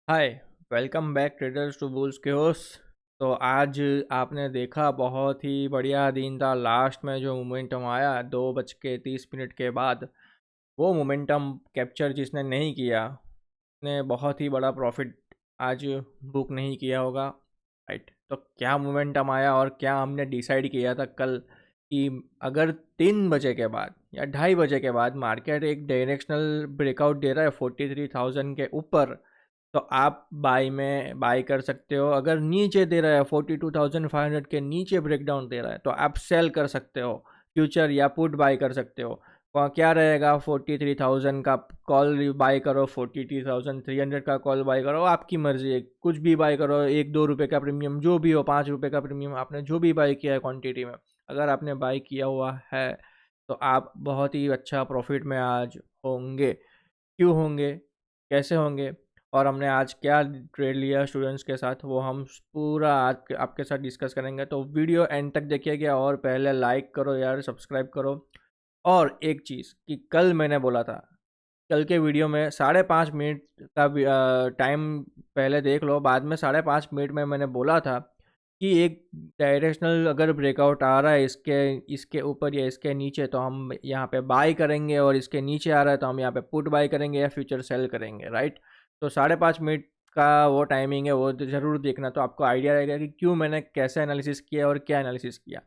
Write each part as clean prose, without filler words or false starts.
Hi. Welcome back traders to bulls के host. तो आज आपने देखा बहुत ही बढ़िया दिन था। लास्ट में जो मोमेंटम आया 2:30 के बाद, वो मोमेंटम कैप्चर जिसने नहीं किया उसने बहुत ही बड़ा प्रॉफिट आज बुक नहीं किया होगा। राइट, तो क्या मोमेंटम आया और क्या हमने डिसाइड किया था कल कि अगर 3 बजे के बाद या 2:30 बजे के बाद मार्केट एक डायरेक्शनल ब्रेकआउट दे रहा है 43,000 के ऊपर, तो आप बाई कर सकते हो। अगर नीचे दे रहा है 42,500 के नीचे ब्रेकडाउन दे रहा है तो आप सेल कर सकते हो, फ्यूचर या पुट बाई कर सकते हो। वहाँ क्या रहेगा, 43,000 का कॉल बाई करो, 43,300 का कॉल बाई करो, आपकी मर्जी है, कुछ भी बाई करो। 1-2 रुपये का प्रीमियम जो भी हो, 5 रुपये का प्रीमियम, आपने जो भी बाई किया है क्वांटिटी में, अगर आपने बाई किया हुआ है तो आप बहुत ही अच्छा प्रॉफिट में आज होंगे। क्यों होंगे, कैसे होंगे, और हमने आज क्या ट्रेड लिया स्टूडेंट्स के साथ, वो हम पूरा आज आपके साथ डिस्कस करेंगे। तो वीडियो एंड तक देखिएगा और पहले लाइक करो यार, सब्सक्राइब करो। और एक चीज़ कि कल मैंने बोला था, कल के वीडियो में 5.5 मिनट का टाइम पहले देख लो, बाद में 5.5 मिनट में मैंने बोला था कि एक डायरेक्शनल अगर ब्रेकआउट आ रहा है इसके इसके ऊपर या इसके नीचे तो हम यहाँ पे बाई करेंगे, और इसके नीचे आ रहा है तो हम यहाँ पे पुट बाई करेंगे या फ्यूचर सेल करेंगे। राइट, तो 5.5 मिनट का वो टाइमिंग है, वो ज़रूर देखना, तो आपको आइडिया रहेगा कि क्यों मैंने कैसे एनालिसिस किया और क्या एनालिसिस किया।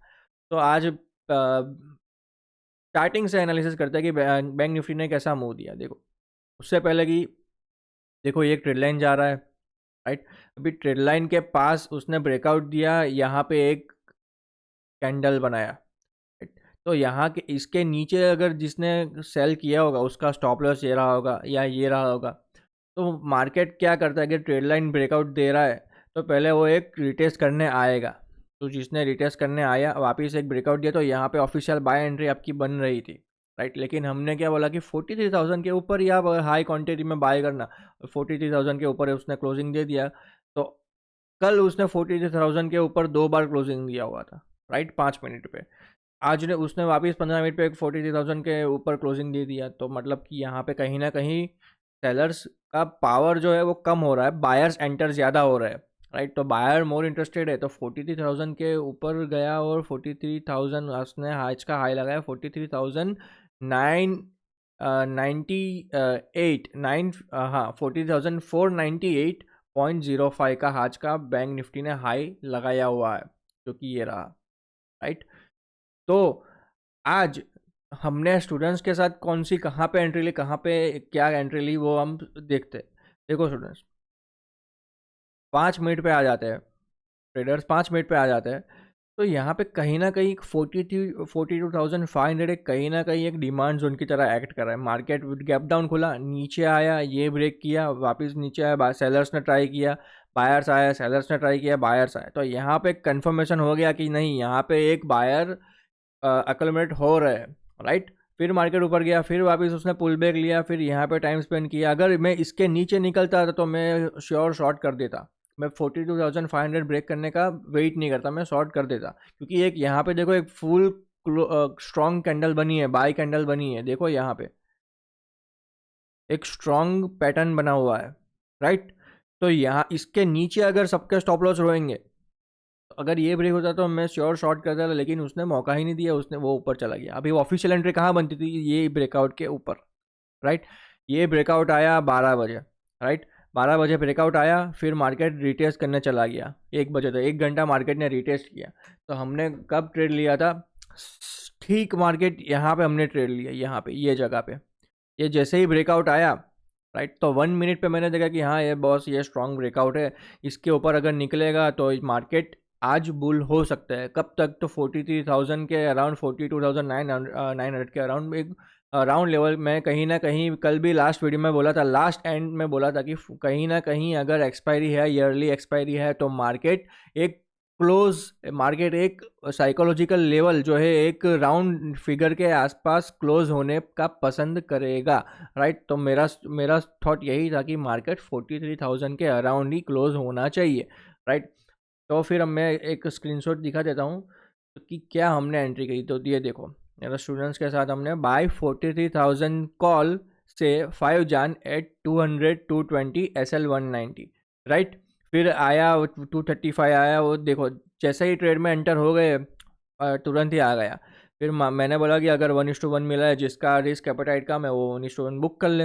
तो आज स्टार्टिंग से एनालिसिस करते हैं कि बैंक निफ्टी ने कैसा मूव दिया। देखो, उससे पहले कि देखो ये ट्रेड लाइन जा रहा है। राइट, अभी ट्रेड लाइन के पास उसने ब्रेकआउट दिया, यहाँ पे एक कैंडल बनाया। राइट, तो यहाँ के इसके नीचे अगर जिसने सेल किया होगा उसका स्टॉप लॉस ये रहा होगा या ये रहा होगा। तो मार्केट क्या करता है कि ट्रेड लाइन ब्रेकआउट दे रहा है तो पहले वो एक रिटेस्ट करने आएगा। तो जिसने रिटेस्ट करने आया वापस एक ब्रेकआउट दिया तो यहाँ पे ऑफिशियल बाय एंट्री आपकी बन रही थी। राइट, लेकिन हमने क्या बोला कि 43,000 के ऊपर ही आप हाई क्वांटिटी में बाय करना। 43,000 के ऊपर उसने क्लोजिंग दे दिया। तो कल उसने 43,000 के ऊपर 2 बार क्लोजिंग दिया हुआ था। राइट, 5 मिनट पे। आज ने उसने वापस 15 मिनट पे 43,000 के ऊपर क्लोजिंग दे दिया, तो मतलब कि यहाँ पे कहीं ना कहीं सेलर्स का पावर जो है वो कम हो रहा है, बायर्स एंटर ज़्यादा हो रहा है। राइट, तो बायर मोर इंटरेस्टेड है, तो 43,000 के ऊपर गया और 43,000 उसने आज का हाई लगाया 43,998 हाँ 43,498.05 का आज का बैंक निफ्टी ने हाई लगाया हुआ है, जो कि ये रहा। राइट, तो आज हमने स्टूडेंट्स के साथ कौन सी कहाँ पे एंट्री ली, कहाँ पे क्या एंट्री ली, वो हम देखते हैं। देखो स्टूडेंट्स, 5 मिनट पे आ जाते हैं, ट्रेडर्स 5 मिनट पे आ जाते हैं। तो यहाँ पे कहीं ना कहीं 42,500 कहीं ना कहीं एक डिमांड जोन की तरह एक्ट कर रहा है। मार्केट गैप डाउन खुला, नीचे आया, ये ब्रेक किया, वापस नीचे आया, सेलर्स ने ट्राई किया, बायर्स आया, सेलर्स ने ट्राई किया, बायर्स आया। तो यहाँ पे कंफर्मेशन हो गया कि नहीं, यहाँ पे एक बायर अकलमेट हो रहे हैं। राइट, फिर मार्केट ऊपर गया, फिर वापस उसने पुल बैक लिया, फिर यहाँ पे टाइम स्पेंड किया। अगर मैं इसके नीचे निकलता तो मैं श्योर शॉर्ट कर देता। मैं 42,500 ब्रेक करने का वेट नहीं करता, मैं शॉर्ट कर देता, क्योंकि एक यहाँ पे देखो एक फुल स्ट्रॉन्ग कैंडल बनी है, बाई कैंडल बनी है। देखो यहाँ पे एक स्ट्रॉन्ग पैटर्न बना हुआ है। राइट, तो यहाँ इसके नीचे अगर सबके स्टॉप लॉस रोएंगे, अगर ये ब्रेक होता तो मैं श्योर शॉर्ट करता था, लेकिन उसने मौका ही नहीं दिया, उसने वो ऊपर चला गया। अभी ऑफिशियल एंट्री कहाँ बनती थी, ये ब्रेकआउट के ऊपर। राइट, ये ब्रेकआउट आया 12 बजे। राइट, 12 बजे ब्रेकआउट आया, फिर मार्केट रिटेस्ट करने चला गया 1 बजे तक, 1 घंटा मार्केट ने रिटेस्ट किया। तो हमने कब ट्रेड लिया था, ठीक मार्केट यहाँ पे हमने ट्रेड लिया, यहाँ पे ये जगह पे। ये जैसे ही ब्रेकआउट आया, राइट, तो 1 मिनट पे मैंने देखा कि हाँ ये बॉस, ये स्ट्रॉन्ग ब्रेकआउट है, इसके ऊपर अगर निकलेगा तो मार्केट आज बुल हो सकता है। कब तक, तो 43,000 के अराउंड, 42,900 के अराउंड एक राउंड लेवल में कहीं ना कहीं। कल भी लास्ट वीडियो में बोला था, लास्ट एंड में बोला था कि कहीं ना कहीं अगर एक्सपायरी है, ईयरली एक्सपायरी है, तो मार्केट एक साइकोलॉजिकल लेवल जो है एक राउंड फिगर के आसपास क्लोज होने का पसंद करेगा। राइट, तो मेरा थॉट यही था कि मार्केट 43,000 के अराउंड ही क्लोज होना चाहिए। राइट, तो फिर अब मैं एक स्क्रीनशॉट दिखा देता हूँ कि क्या हमने एंट्री की। तो ये देखो, मेरा स्टूडेंट्स के साथ हमने बाय 43,000 कॉल से 5 जान एट 200 220 SL190, राइट। फिर आया 235 आया, वो देखो जैसे ही ट्रेड में एंटर हो गए तुरंत ही आ गया। फिर मैंने बोला कि अगर 1:1 मिला है, जिसका रिस्क एपेटाइट कम है वो 1:1 बुक कर ले,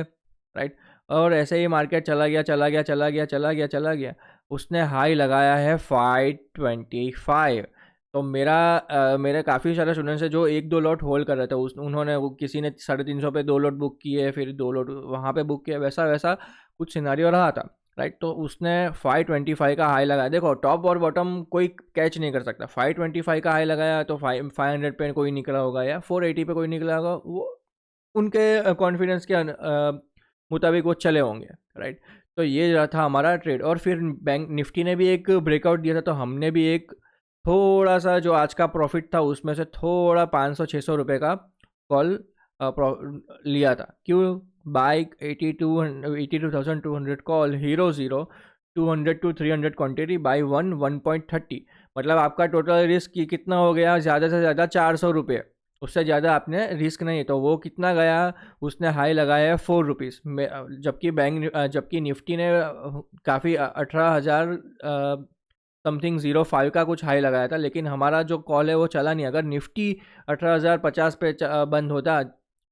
राइट। और ऐसे ही मार्केट चला गया चला गया चला गया चला गया चला गया। उसने हाई लगाया है 525। तो मेरे काफ़ी सारे स्टूडेंट्स हैं जो 1-2 लॉट होल्ड कर रहे थे, उन्होंने किसी ने 350 पे 2 लॉट बुक किए, फिर 2 लॉट वहाँ पे बुक किए, वैसा वैसा कुछ सिनारियो रहा था, राइट। तो उसने 525 का हाई लगाया। देखो टॉप और बॉटम कोई कैच नहीं कर सकता। 525 का हाई लगाया तो 500 पे कोई निकला होगा या 480 पे कोई निकला होगा, वो उनके कॉन्फिडेंस के मुताबिक वो चले होंगे, राइट। तो ये रहा था हमारा ट्रेड। और फिर बैंक निफ्टी ने भी एक ब्रेकआउट दिया था, तो हमने भी एक थोड़ा सा जो आज का प्रॉफिट था उसमें से थोड़ा 500-600 रुपये का कॉल लिया था। क्यों? Buy 82,200 call Hero 0 200 to 300 quantity buy 1.30। मतलब आपका टोटल रिस्क कितना हो गया? ज़्यादा से ज़्यादा 400 रुपये, उससे ज़्यादा आपने रिस्क नहीं। तो वो कितना गया? उसने हाई लगाया है 4 रुपीज़ में, जबकि निफ्टी ने काफ़ी 18,000 समथिंग 05 का कुछ हाई लगाया था। लेकिन हमारा जो कॉल है वो चला नहीं। अगर निफ्टी 18,050 पे बंद होता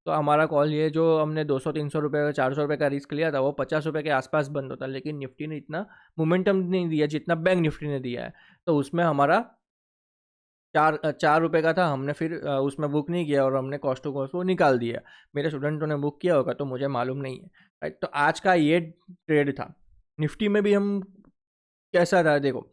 तो हमारा कॉल ये जो हमने 200-300 रुपये का 400 रुपये का रिस्क लिया था वो 50 रुपये के आसपास बंद होता। लेकिन निफ्टी ने इतना मोमेंटम नहीं दिया जितना बैंक निफ्टी ने दिया है। तो उसमें हमारा 4 रुपये का था, हमने फिर उसमें बुक नहीं किया और हमने कॉस्ट टू कॉस्ट वो निकाल दिया। मेरे स्टूडेंटों ने बुक किया होगा तो मुझे मालूम नहीं है, राइट। तो आज का ये ट्रेड था। निफ्टी में भी हम कैसा था देखो,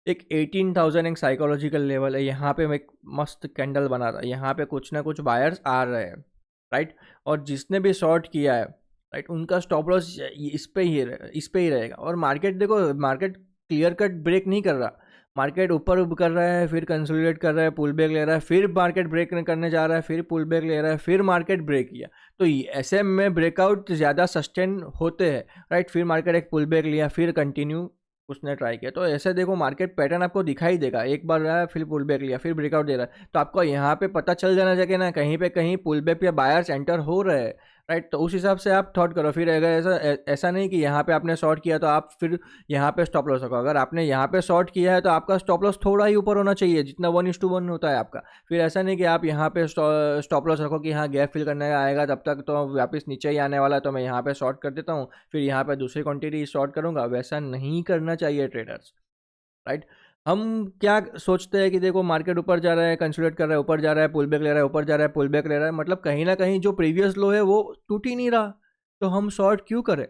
एक 18,000 एक साइकोलॉजिकल लेवल है, यहाँ पे एक मस्त कैंडल बना था, यहाँ पे कुछ ना कुछ बायर्स आ रहे हैं, राइट। और जिसने भी शॉर्ट किया है, राइट, उनका स्टॉप लॉस इस पे ही रहेगा। और मार्केट देखो, मार्केट क्लियर कट ब्रेक नहीं कर रहा। मार्केट ऊपर कर रहा है, फिर कंसोलिडेट कर रहा है, पुल बैक ले रहा है, फिर मार्केट ब्रेक करने जा रहा है, फिर पुल बैक ले रहा है, फिर मार्केट ब्रेक किया। तो ऐसे में ब्रेकआउट ज़्यादा सस्टेन होते हैं, राइट। फिर मार्केट एक पुल बैक लिया, फिर कंटिन्यू उसने ट्राई किया। तो ऐसे देखो मार्केट पैटर्न आपको दिखाई देगा, एक बार रहा है फिर पुल बैक लिया, फिर ब्रेकआउट दे रहा है। तो आपको यहाँ पे पता चल जाना चाहिए ना कहीं पे कहीं पुल बैक या बायर्स एंटर हो रहे हैं, राइट। तो उस हिसाब से आप थॉट करो। फिर अगर ऐसा नहीं कि यहाँ पे आपने शॉर्ट किया तो आप फिर यहाँ पे स्टॉप लॉस रखो। अगर आपने यहाँ पे शॉर्ट किया है तो आपका स्टॉप लॉस थोड़ा ही ऊपर होना चाहिए, जितना 1:1 होता है आपका। फिर ऐसा नहीं कि आप यहाँ पे स्टॉप लॉस रखो कि हाँ गैप फिल करने आएगा तब तक तो वापस नीचे ही आने वाला है, तो मैं यहाँ पे शॉर्ट कर देता हूँ, फिर यहाँ पे दूसरी क्वांटिटी शॉर्ट करूँगा। वैसा नहीं करना चाहिए ट्रेडर्स, राइट। हम क्या सोचते हैं कि देखो मार्केट ऊपर जा रहा है, कंसोलिडेट कर रहा है, ऊपर जा रहा है, पुल बैक ले रहा है, ऊपर जा रहा है, पुल बैक ले रहा है, मतलब कहीं ना कहीं जो प्रीवियस लो है वो टूट ही नहीं रहा, तो हम शॉर्ट क्यों करें?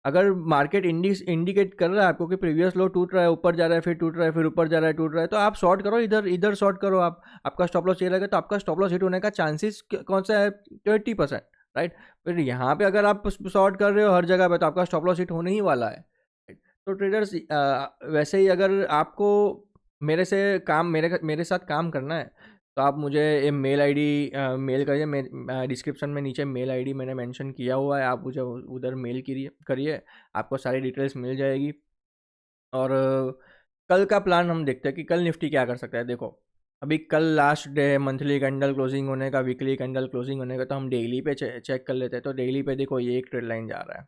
अगर मार्केट इंडिकेट कर रहा है आपको कि प्रीवियस लो टूट रहा है, ऊपर जा रहा है, फिर टूट रहा है, फिर ऊपर जा रहा है, टूट रहा है, तो आप शॉर्ट करो, इधर शॉर्ट करो। आप आपका स्टॉप लॉस ये रहेगा तो आपका स्टॉप लॉस हिट होने का चांसेस कौन सा है? 20%, राइट। फिर यहाँ पे अगर आप शॉर्ट कर रहे हो हर जगह पे तो आपका स्टॉप लॉस हिट होने ही वाला है। तो ट्रेडर्स वैसे ही अगर आपको मेरे साथ काम करना है तो आप मुझे ये मेल आईडी मेल करिए। डिस्क्रिप्शन में नीचे मेल आईडी मैंने मेंशन किया हुआ है, आप मुझे उधर मेल करिए, आपको सारी डिटेल्स मिल जाएगी। और कल का प्लान हम देखते हैं कि कल निफ्टी क्या कर सकता है। देखो अभी कल लास्ट डे है मंथली कैंडल क्लोजिंग होने का, वीकली कैंडल क्लोजिंग होने का, तो हम डेली पे चेक कर लेते हैं। तो डेली पे देखो ये एक ट्रेड लाइन जा रहा है,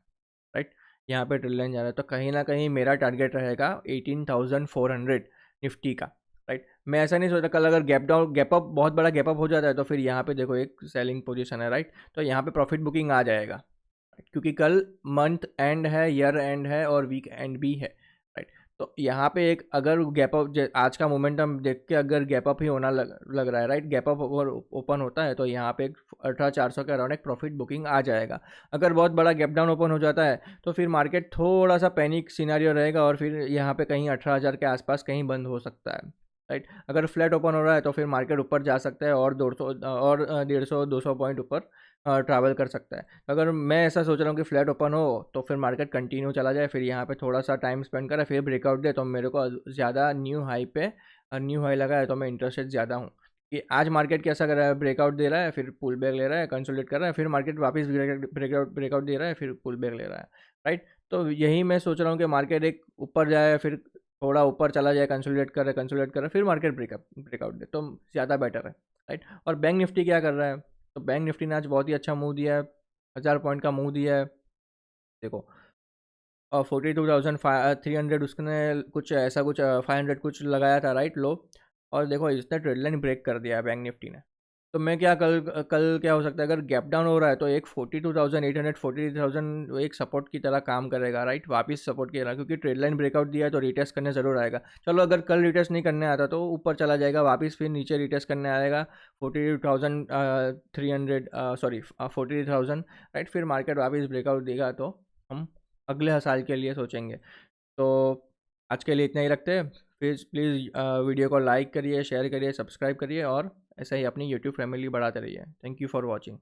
राइट। यहाँ पे ट्रेड लाइन जा रहा है, तो कहीं ना कहीं मेरा टारगेट रहेगा 18,400 निफ्टी का, राइट। मैं ऐसा नहीं सोचता कल अगर गैप अप बहुत बड़ा गैप अप हो जाता है तो फिर यहाँ पे देखो एक सेलिंग पोजीशन है, राइट। तो यहाँ पे प्रॉफिट बुकिंग आ जाएगा, क्योंकि कल मंथ एंड है, ईयर एंड है और वीक एंड भी है, राइट। तो यहाँ पे एक अगर गैप अप आज का मोमेंटम देख के अगर गैप अप ही होना लग रहा है, राइट, गैप अप अगर ओपन होता है तो यहाँ पे 18,400 के अराउंड एक प्रॉफिट बुकिंग आ जाएगा। अगर बहुत बड़ा गैप डाउन ओपन हो जाता है तो फिर मार्केट थोड़ा सा पैनिक सिनारियो रहेगा और फिर यहाँ पे कहीं 18,000 के आसपास कहीं बंद हो सकता है, राइट। अगर फ्लैट ओपन हो रहा है तो फिर मार्केट ऊपर जा सकता है और 200 और 150-200 पॉइंट ऊपर ट्रैवल कर सकता है। अगर मैं ऐसा सोच रहा हूँ कि फ्लैट ओपन हो तो फिर मार्केट कंटिन्यू चला जाए, फिर यहाँ पे थोड़ा सा टाइम स्पेंड करे, फिर ब्रेकआउट दे, तो मेरे को ज़्यादा न्यू हाई लगा है तो मैं इंटरेस्टेड ज़्यादा हूँ कि आज मार्केट कैसा कर रहा है, ब्रेकआउट दे रहा है, फिर पुल बैक ले रहा है, कंसोलिडेट कर रहा है, फिर मार्केट वापस ब्रेकआउट दे रहा है, फिर पुल बैक ले रहा है, राइट। तो यही मैं सोच रहा हूँ कि मार्केट एक ऊपर जाए, फिर थोड़ा ऊपर चला जाए, कंसोलिडेट करे, फिर मार्केट ब्रेकआउट दे, तो ज़्यादा बेटर है, राइट। और बैंक निफ्टी क्या कर रहा है? तो बैंक निफ्टी ने आज बहुत ही अच्छा मूव दिया है, 1000 पॉइंट का मुंह दिया है। देखो 42,300 उसने कुछ ऐसा कुछ 500 कुछ लगाया था राइट लो, और देखो इसने ट्रेड लाइन ब्रेक कर दिया है बैंक निफ्टी ने। तो मैं क्या कल कल क्या हो सकता है, अगर गैप डाउन हो रहा है तो एक 42,800 43,000 एक सपोर्ट की तरह काम करेगा राइट, वापस सपोर्ट की तरह, क्योंकि ट्रेड लाइन ब्रेकआउट दिया है तो रिटेस्ट करने ज़रूर आएगा। चलो अगर कल रिटेस्ट नहीं करने आता तो ऊपर चला जाएगा वापस, फिर नीचे रिटेस्ट करने आएगा 42,300 सॉरी 43,000 राइट, फिर मार्केट वापस ब्रेकआउट देगा तो हम अगले साल के लिए सोचेंगे। तो आज के लिए इतना ही रखते हैं। प्लीज़ प्लीज़ वीडियो को लाइक करिए, शेयर करिए, सब्सक्राइब करिए और ऐसा ही अपनी यूट्यूब फैमिली बढ़ाते रहिए। Thank you for watching.